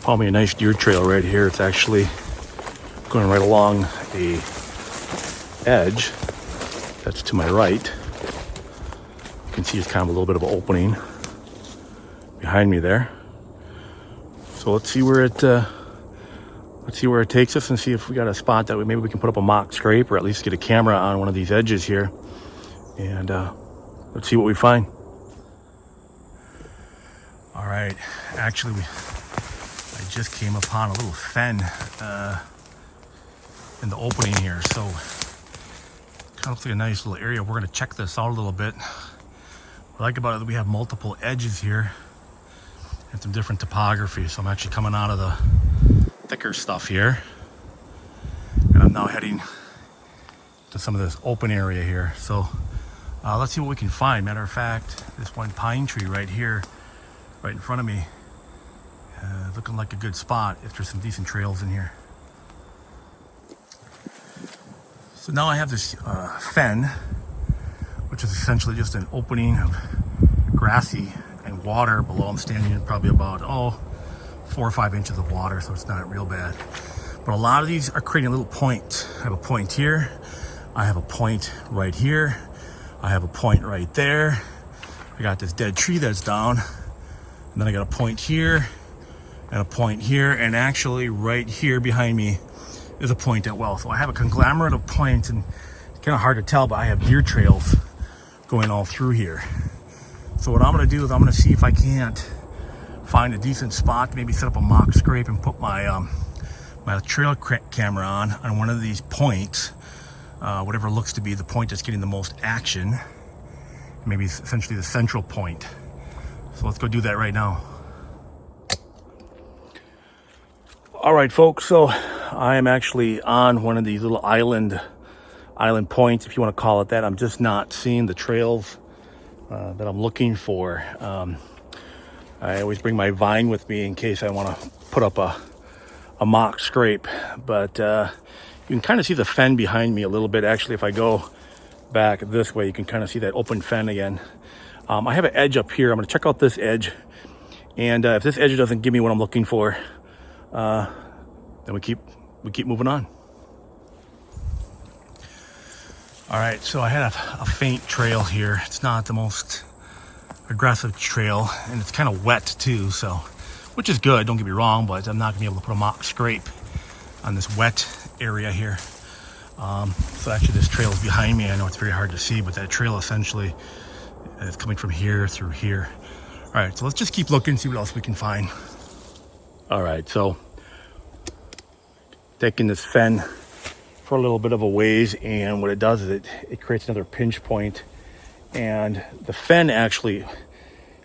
Found me a nice deer trail right here. It's actually going right along a edge that's to my right. You can see it's kind of a little bit of an opening behind me there. So let's see where it takes us and see if we got a spot that maybe we can put up a mock scrape or at least get a camera on one of these edges here. And let's see what we find. All right, actually I just came upon a little fen in the opening here. So kind of looks like a nice little area. We're gonna check this out a little bit. What I like about it is we have multiple edges here and some different topography. So I'm actually coming out of the thicker stuff here. And I'm now heading to some of this open area here. So let's see what we can find. Matter of fact, this one pine tree right here, right in front of me, looking like a good spot if there's some decent trails in here. So now I have this fen, which is essentially just an opening of grassy and water below. I'm standing in probably about 4 or 5 inches of water, so it's not real bad. But a lot of these are creating little points. I have a point here, I have a point right here, I have a point right there. I got this dead tree that's down, and then I got a point here and a point here, and actually right here behind me is a point as well. So I have a conglomerate of points, and it's kind of hard to tell, but I have deer trails going all through here. So what I'm gonna do is I'm gonna see if I can't find a decent spot to maybe set up a mock scrape and put my my trail camera on one of these points, whatever looks to be the point that's getting the most action, maybe essentially the central point. So let's go do that right now. All right, folks, so I am actually on one of these little island points, if you want to call it that. I'm just not seeing the trails that I'm looking for. I always bring my vine with me in case I want to put up a mock scrape, but you can kind of see the fen behind me a little bit. Actually, if I go back this way, you can kind of see that open fen again. I have an edge up here. I'm going to check out this edge, and if this edge doesn't give me what I'm looking for, then we keep moving on. All right, so I had a faint trail here. It's not the most aggressive trail, and it's kind of wet too, so, which is good, don't get me wrong, but I'm not gonna be able to put a mock scrape on this wet area here. So actually this trail is behind me. I know it's very hard to see, but that trail essentially is coming from here through here. All right, so let's just keep looking, see what else we can find. All right, so taking this fen for a little bit of a ways, and what it does is it creates another pinch point, and the fen actually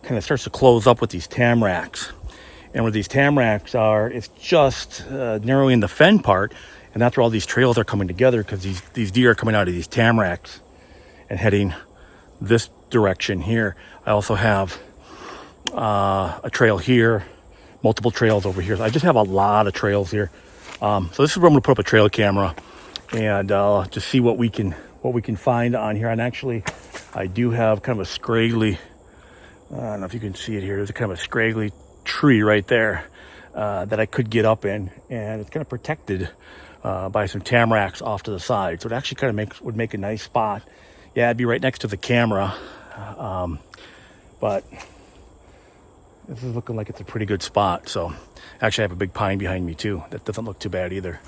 kind of starts to close up with these tamaracks. And where these tamaracks are, it's just narrowing the fen part, and that's where all these trails are coming together, because these deer are coming out of these tamaracks and heading this direction here. I also have a trail here, multiple trails over here. So I just have a lot of trails here. So this is where I'm gonna put up a trail camera and just see what we can find on here. And actually, I do have kind of a scraggly, I don't know if you can see it here. There's a kind of a scraggly tree right there that I could get up in, and it's kind of protected by some tamaracks off to the side. So it actually kind of would make a nice spot. Yeah, it'd be right next to the camera, but this is looking like it's a pretty good spot. So actually I have a big pine behind me too. That doesn't look too bad either.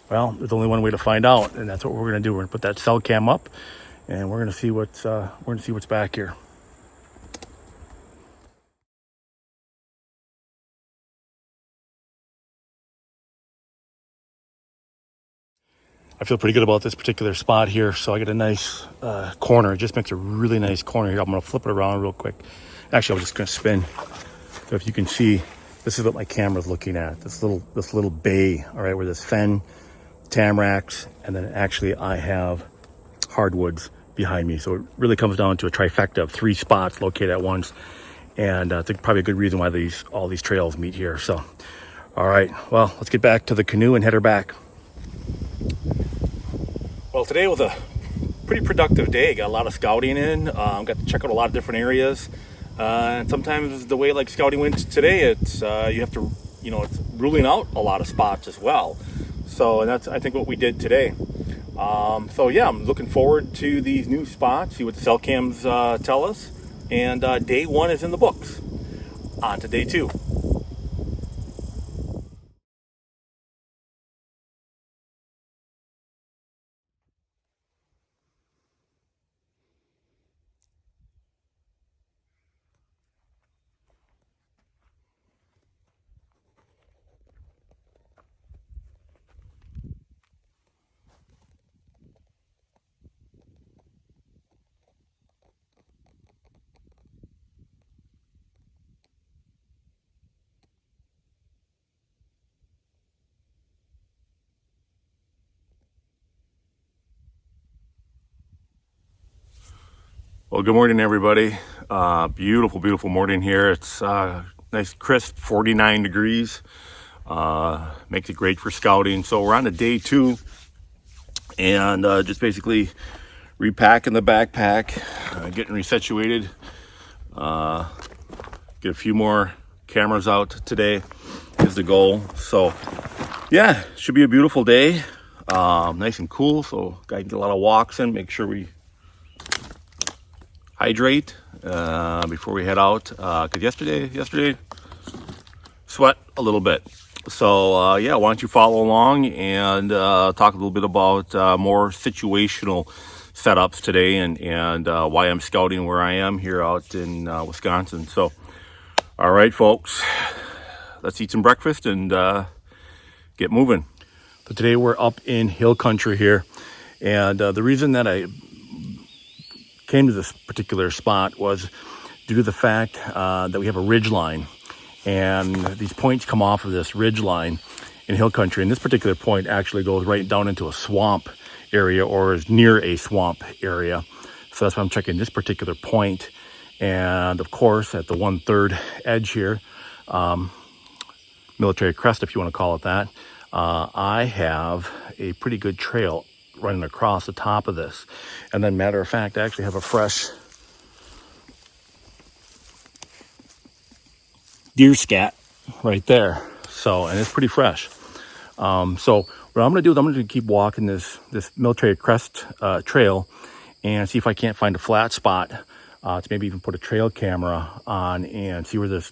Well, there's only one way to find out, and that's what we're gonna do. We're gonna put that cell cam up, and we're gonna see what's back here. I feel pretty good about this particular spot here. So I get a nice corner. It just makes a really nice corner here. I'm gonna flip it around real quick. Actually, I'm just gonna spin. So if you can see, this is what my camera's looking at. This little bay, all right, where there's fen, tamaracks, and then actually I have hardwoods behind me. So it really comes down to a trifecta of 3 spots located at once. And I think probably a good reason why all these trails meet here. So, all right, well, let's get back to the canoe and head her back. Well, today was a pretty productive day. Got a lot of scouting in. Got to check out a lot of different areas. And sometimes the way like scouting went today, it's you have to, it's ruling out a lot of spots as well. So, and that's, I think, what we did today. So yeah, I'm looking forward to these new spots, see what the cell cams tell us. And day 1 is in the books. On to day 2. Well, good morning, everybody. Beautiful, beautiful morning here. It's nice, crisp, 49 degrees. Makes it great for scouting. So we're on to day 2, and just basically repacking the backpack, getting resituated. Get a few more cameras out today is the goal. So yeah, should be a beautiful day. Nice and cool, so I can get a lot of walks in. Make sure we hydrate before we head out, because yesterday sweat a little bit. So yeah, why don't you follow along and talk a little bit about more situational setups today, and why I'm scouting where I am here out in Wisconsin. So all right, folks, let's eat some breakfast and get moving. So today we're up in hill country here, and the reason that I came to this particular spot was due to the fact that we have a ridge line, and these points come off of this ridge line in hill country, and this particular point actually goes right down into a swamp area, or is near a swamp area. So that's why I'm checking this particular point. And of course, at the 1/3 edge here, military crest, if you want to call it that, I have a pretty good trail running across the top of this. And then, matter of fact, I actually have a fresh deer scat right there. So, and it's pretty fresh. So what I'm going to do is I'm going to keep walking this military crest trail, and see if I can't find a flat spot to maybe even put a trail camera on and see where this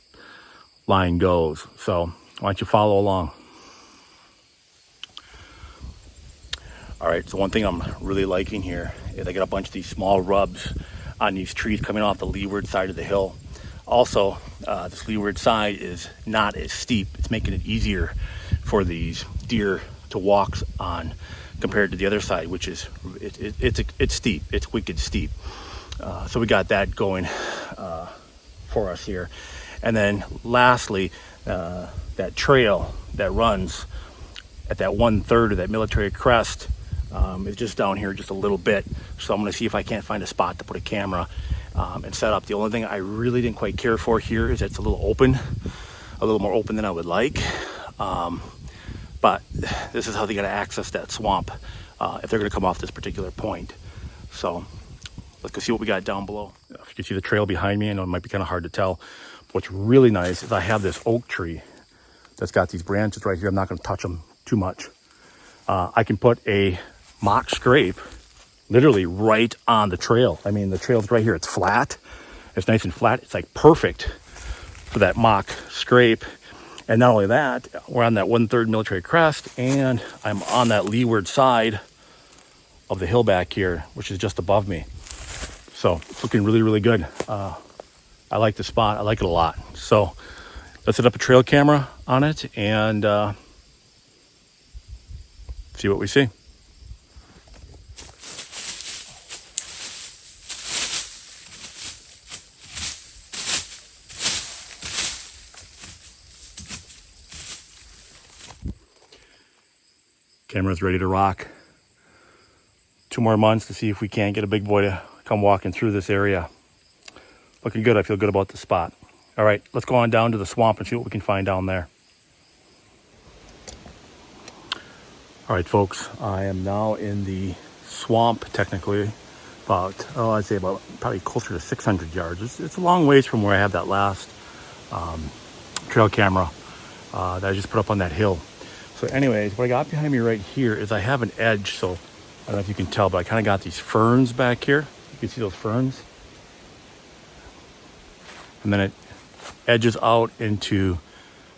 line goes. So why don't you follow along? All right, so one thing I'm really liking here is I got a bunch of these small rubs on these trees coming off the leeward side of the hill. Also, this leeward side is not as steep. It's making it easier for these deer to walk on compared to the other side, which is it's steep. It's wicked steep. So we got that going for us here. And then lastly, that trail that runs at that 1/3 of that military crest is just down here just a little bit. So I'm going to see if I can't find a spot to put a camera and set up. The only thing I really didn't quite care for here is it's a little open, a little more open than I would like. But this is how they got to access that swamp if they're going to come off this particular point. So let's go see what we got down below. If you can see the trail behind me, I know it might be kind of hard to tell. What's really nice is I have this oak tree that's got these branches right here. I'm not going to touch them too much. I can put a mock scrape literally right on the trail. I mean, the trail's right here. It's flat. It's nice and flat. It's like perfect for that mock scrape. And not only that, we're on that 1/3 military crest, and I'm on that leeward side of the hill back here, which is just above me. So it's looking really, really good. I like the spot. I like it a lot. So let's set up a trail camera on it and see what we see. Camera's ready to rock. 2 more months to see if we can't get a big boy to come walking through this area. Looking good. I feel good about the spot. All right, let's go on down to the swamp and see what we can find down there. All right, folks, I am now in the swamp, technically. about, oh, I'd say about probably closer to 600 yards. It's a long ways from where I have that last trail camera that I just put up on that hill. So anyways, what I got behind me right here is I have an edge. So I don't know if you can tell, but I kind of got these ferns back here. You can see those ferns. And then it edges out into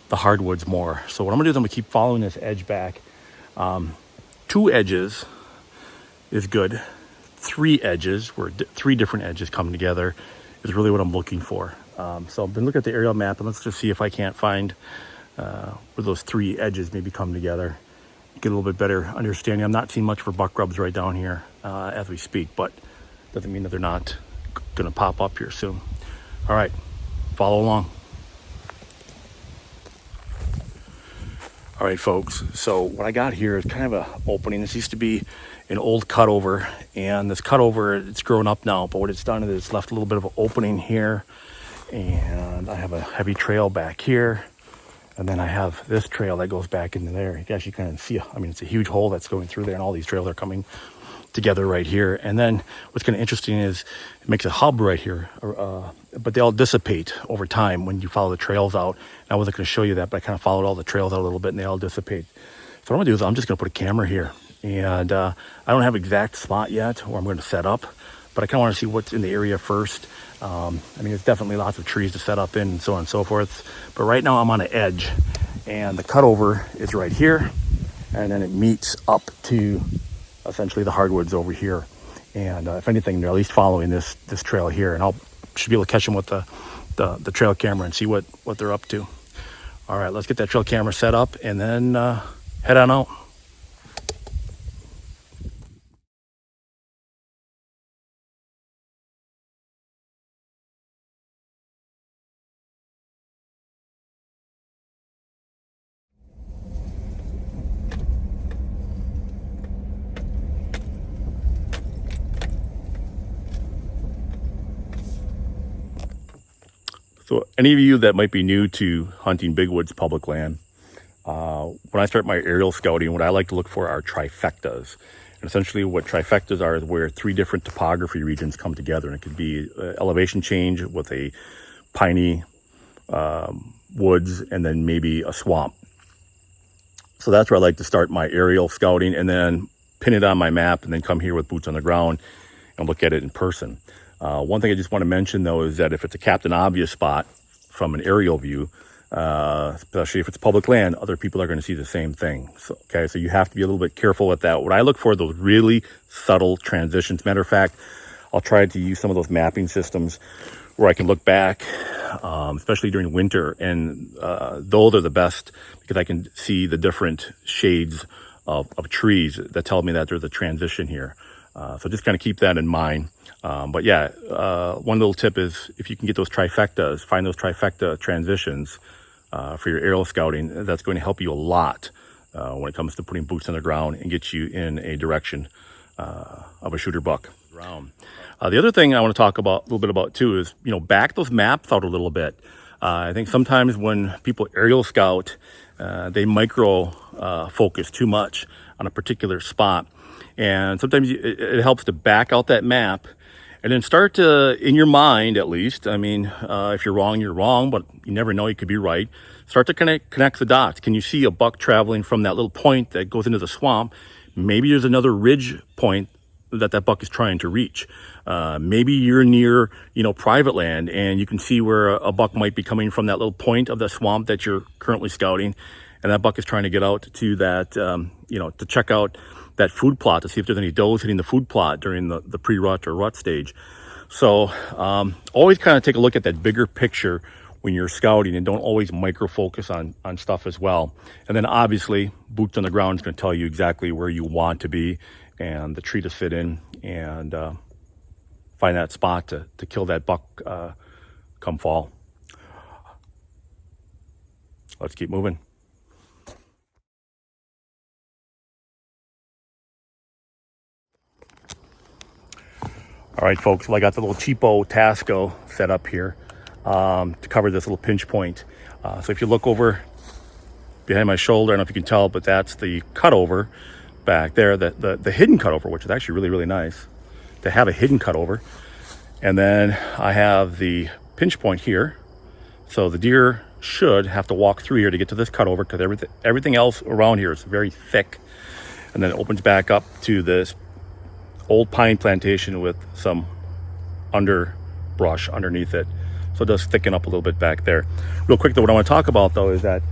the hardwoods more. So what I'm gonna do is I'm gonna keep following this edge back. 2 edges is good. 3 edges, where 3 different edges come together, is really what I'm looking for. So I've been looking at the aerial map, and let's just see if I can't find where those 3 edges maybe come together. Get a little bit better understanding. I'm not seeing much for buck rubs right down here as we speak, but doesn't mean that they're not gonna pop up here soon. All right, follow along. All right, folks, so what I got here is kind of a opening. This used to be an old cutover, and this cutover, it's grown up now, but what it's done is it's left a little bit of an opening here, and I have a heavy trail back here, and then I have this trail that goes back into there. You can actually kind of see, I mean, it's a huge hole that's going through there, and all these trails are coming together right here. And then what's kind of interesting is it makes a hub right here, but they all dissipate over time when you follow the trails out. And I wasn't going to show you that, but I kind of followed all the trails out a little bit, and they all dissipate. So what I'm gonna do is I'm just gonna put a camera here, and I don't have an exact spot yet where I'm going to set up, but I kind of want to see what's in the area first. I mean, there's definitely lots of trees to set up in and so on and so forth, but right now I'm on an edge, and the cutover is right here, and then it meets up to essentially the hardwoods over here. And if anything, they're at least following this trail here, and should be able to catch them with the trail camera and see what they're up to. All right, let's get that trail camera set up and then head on out. So any of you that might be new to hunting big woods public land, when I start my aerial scouting, what I like to look for are trifectas. And essentially what trifectas are is where 3 different topography regions come together. And it could be elevation change with a piney woods and then maybe a swamp. So that's where I like to start my aerial scouting, and then pin it on my map, and then come here with boots on the ground and look at it in person. One thing I just want to mention, though, is that if it's a Captain Obvious spot from an aerial view, especially if it's public land, other people are going to see the same thing. So, okay, so you have to be a little bit careful with that. What I look for are those really subtle transitions. Matter of fact, I'll try to use some of those mapping systems where I can look back, especially during winter, and those are the best because I can see the different shades of trees that tell me that there's a transition here. So just kind of keep that in mind. But yeah, one little tip is if you can get those trifectas, find those trifecta transitions for your aerial scouting, that's going to help you a lot when it comes to putting boots on the ground and get you in a direction of a shooter buck. The other thing I want to talk about a little bit about too is, back those maps out a little bit. I think sometimes when people aerial scout, they micro focus too much on a particular spot. And sometimes it helps to back out that map and then start to, in your mind at least, I mean, if you're wrong, you're wrong, but you never know, you could be right. Start to connect the dots. Can you see a buck traveling from that little point that goes into the swamp? Maybe there's another ridge point that buck is trying to reach. Maybe you're near, private land, and you can see where a buck might be coming from that little point of the swamp that you're currently scouting. And that buck is trying to get out to that, to check out that food plot to see if there's any does hitting the food plot during the pre-rut or rut stage. So always kind of take a look at that bigger picture when you're scouting, and don't always micro focus on stuff as well. And then obviously boots on the ground is going to tell you exactly where you want to be and the tree to sit in, and find that spot to kill that buck come fall. Let's keep moving. All right, folks, well, I got the little cheapo Tasco set up here to cover this little pinch point. So if you look over behind my shoulder, I don't know if you can tell, but that's the cutover back there, the hidden cutover, which is actually really, really nice. to have a hidden cutover. And then I have the pinch point here. So the deer should have to walk through here to get to this cutover, because everything else around here is very thick. And then it opens back up to this old pine plantation with some underbrush underneath it. So it does thicken up a little bit back there. Real quick though, what I want to talk about though is that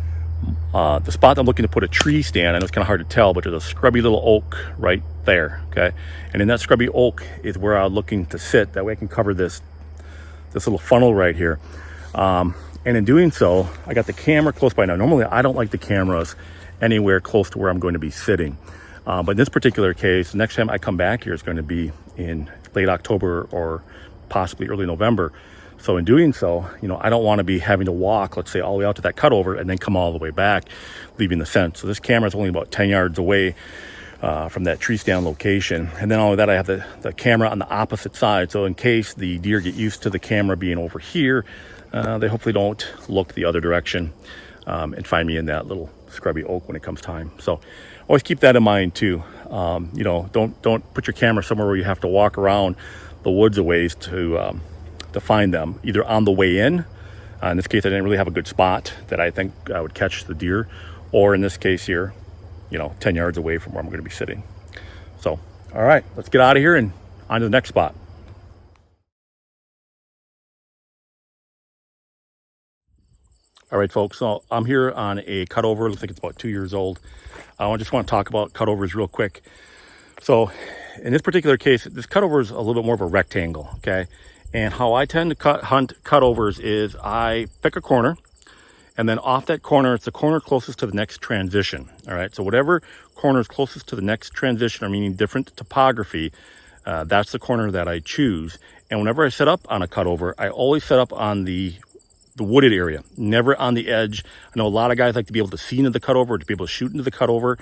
the spot I'm looking to put a tree stand, I know it's kind of hard to tell, but there's a scrubby little oak right there, okay? And in that scrubby oak is where I'm looking to sit. That way I can cover this little funnel right here. And in doing so, I got the camera close by. Now, normally I don't like the cameras anywhere close to where I'm going to be sitting. But in this particular case, the next time I come back here is going to be in late October or possibly early November. So in doing so, you know, I don't want to be having to walk, let's say, all the way out to that cutover and then come all the way back, leaving the scent. So this camera is only about 10 yards away from that tree stand location. And then all of that, I have the camera on the opposite side. So in case the deer get used to the camera being over here, they hopefully don't look the other direction and find me in that little scrubby oak when it comes time. So always keep that in mind too. You know, don't put your camera somewhere where you have to walk around the woods a ways to find them, either on the way in this case I didn't really have a good spot that I think I would catch the deer, or in this case here, you know, 10 yards away from where I'm going to be sitting. So all right, let's get out of here and on to the next spot. All right, folks, so I'm here on a cutover. Looks like it's about 2 years old. I just want to talk about cutovers real quick. So in this particular case, this cutover is a little bit more of a rectangle, okay? And how I tend to hunt cutovers is I pick a corner, and then off that corner, it's the corner closest to the next transition, all right? So whatever corner is closest to the next transition, or meaning different topography, that's the corner that I choose. And whenever I set up on a cutover, I always set up on the wooded area, never on the edge. I know a lot of guys like to be able to see into the cutover, to be able to shoot into the cutover.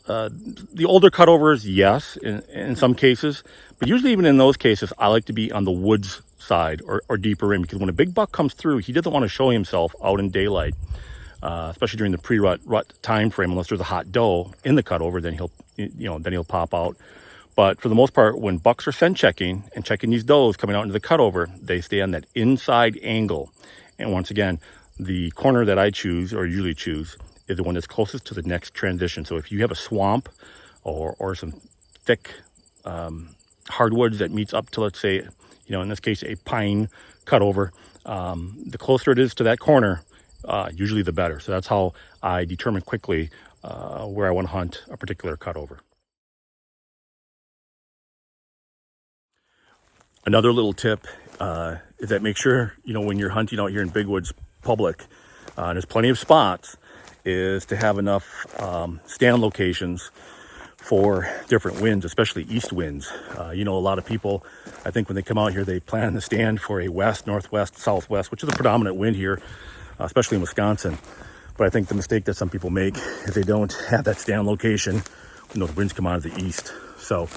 The older cutovers, yes, in some cases, but usually even in those cases, I like to be on the woods side or deeper in, because when a big buck comes through, he doesn't want to show himself out in daylight, especially during the pre-rut time frame, unless there's a hot doe in the cutover, then he'll pop out. But for the most part, when bucks are scent checking and checking these does coming out into the cutover, they stay on that inside angle. And once again, the corner that I choose, or usually choose, is the one that's closest to the next transition. So if you have a swamp or some thick hardwoods that meets up to, let's say, you know, in this case, a pine cutover, the closer it is to that corner, usually the better. So that's how I determine quickly where I want to hunt a particular cutover. Another little tip is that make sure, you know, when you're hunting out here in Big Woods public, there's plenty of spots, is to have enough stand locations for different winds, especially east winds. You know, a lot of people, I think when they come out here, they plan to stand for a west, northwest, southwest, which is a predominant wind here, especially in Wisconsin. But I think the mistake that some people make is they don't have that stand location when those winds come out of the east. So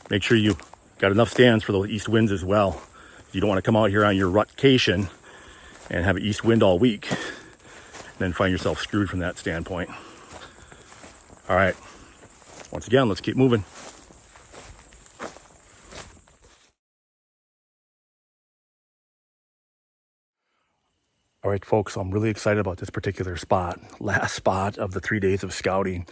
make sure you got enough stands for those east winds as well. You don't want to come out here on your rutcation and have an east wind all week and then find yourself screwed from that standpoint. All right, once again, let's keep moving. All right, folks, I'm really excited about this particular spot. Last spot of the 3 days of scouting.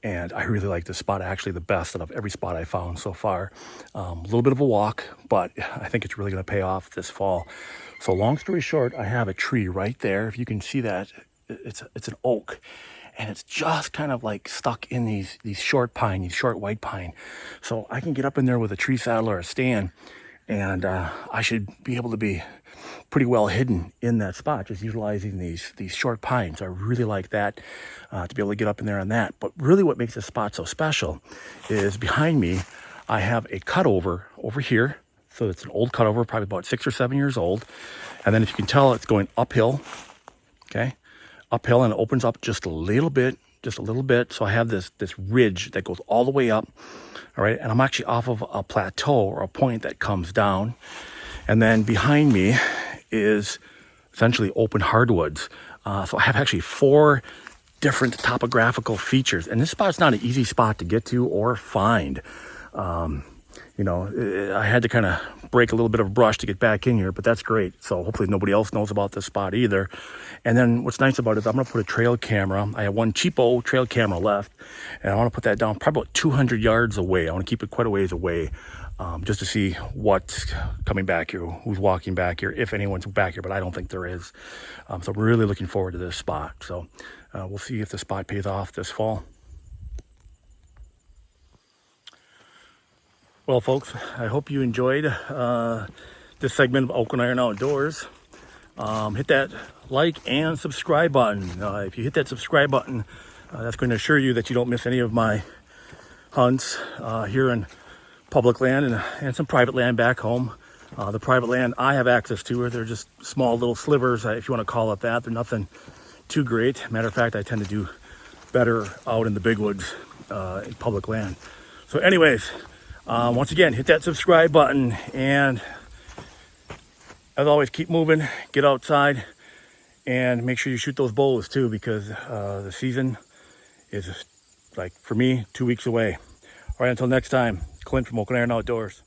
And I really like this spot, actually the best out of every spot I found so far. A little bit of a walk, but I think it's really gonna pay off this fall. So long story short, I have a tree right there. If you can see that, it's an oak. And it's just kind of like stuck in these short white pine. So I can get up in there with a tree saddle or a stand, and I should be able to be pretty well hidden in that spot, just utilizing these short pines. I really like that, to be able to get up in there on that. But really what makes this spot so special is behind me, I have a cutover over here. So it's an old cutover, probably about 6 or 7 years old. And then if you can tell, it's going uphill, okay? Uphill, and it opens up just a little bit. So I have this ridge that goes all the way up, all right? And I'm actually off of a plateau or a point that comes down. And then behind me is essentially open hardwoods. So I have actually 4 different topographical features. And this spot's not an easy spot to get to or find. you know, I had to kind of break a little bit of brush to get back in here, but that's great. So hopefully nobody else knows about this spot either. And then what's nice about it is I'm going to put a trail camera. I have one cheapo trail camera left, and I want to put that down probably about 200 yards away. I want to keep it quite a ways away, just to see what's coming back here, who's walking back here, if anyone's back here, but I don't think there is. So I'm really looking forward to this spot. So we'll see if the spot pays off this fall. Well, folks, I hope you enjoyed this segment of Oak and Iron Outdoors. Hit that like and subscribe button. If you hit that subscribe button, that's going to assure you that you don't miss any of my hunts here in public land and some private land back home. The private land I have access to, they're just small little slivers, if you want to call it that. They're nothing too great. Matter of fact, I tend to do better out in the big woods in public land. So anyways, once again, hit that subscribe button, and as always, keep moving, get outside, and make sure you shoot those bows too, because the season is, like for me, 2 weeks away. All right, until next time, Clint from Oak and Iron Outdoors.